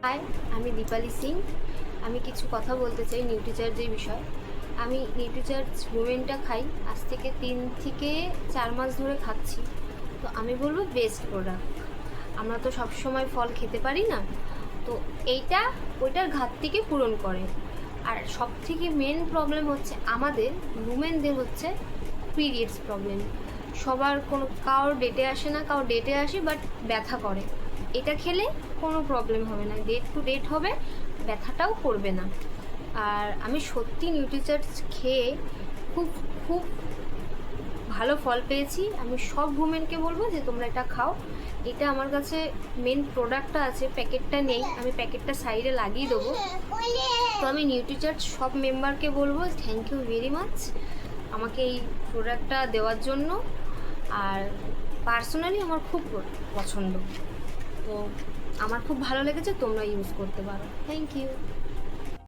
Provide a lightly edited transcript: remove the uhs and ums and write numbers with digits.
High, আমি দীপালি সিং। আমি কিছু কথা বলতে চাই নিউট্রিচার্জের বিষয়। আমি নিউট্রিচার্জ উইমেনটা খাই আজ থেকে 3 থেকে 4 মাস ধরে খাচ্ছি। তো আমি বলবো বেস্ট প্রোডাক্ট। আমরা তো সব সময় ফল খেতে পারি না, তো এইটা ওইটার ঘাটতিকে পূরণ করে। আর সব থেকে মেন প্রবলেম হচ্ছে আমাদের উমেনদের হচ্ছে পিরিয়ডস প্রবলেম। সবার কারোর ডেটে আসে না, কারোর ডেটে আসে বাট ব্যথা করে। এটা খেলে কোনো প্রবলেম হবে না, ডেট টু ডেট হবে, ব্যথাটাও করবে না। আর আমি সত্যি নিউট্রিচার্জ খেয়ে খুব খুব ভালো ফল পেয়েছি। আমি সব উমেনকে বলবো যে তোমরা এটা খাও। এটা আমার কাছে মেন প্রোডাক্টটা আছে, প্যাকেটটা নেই, আমি প্যাকেটটা সাইডে লাগিয়ে দেবো। তো আমি নিউট্রিচার্জ সব মেম্বারকে বলবো থ্যাংক ইউ ভেরি মাচ আমাকে এই প্রোডাক্টটা দেওয়ার জন্য। আর পার্সোনালি আমার খুব পছন্দ, তো আমার খুব ভালো লেগেছে, তোমরা ইউজ করতে পারো। Thank you.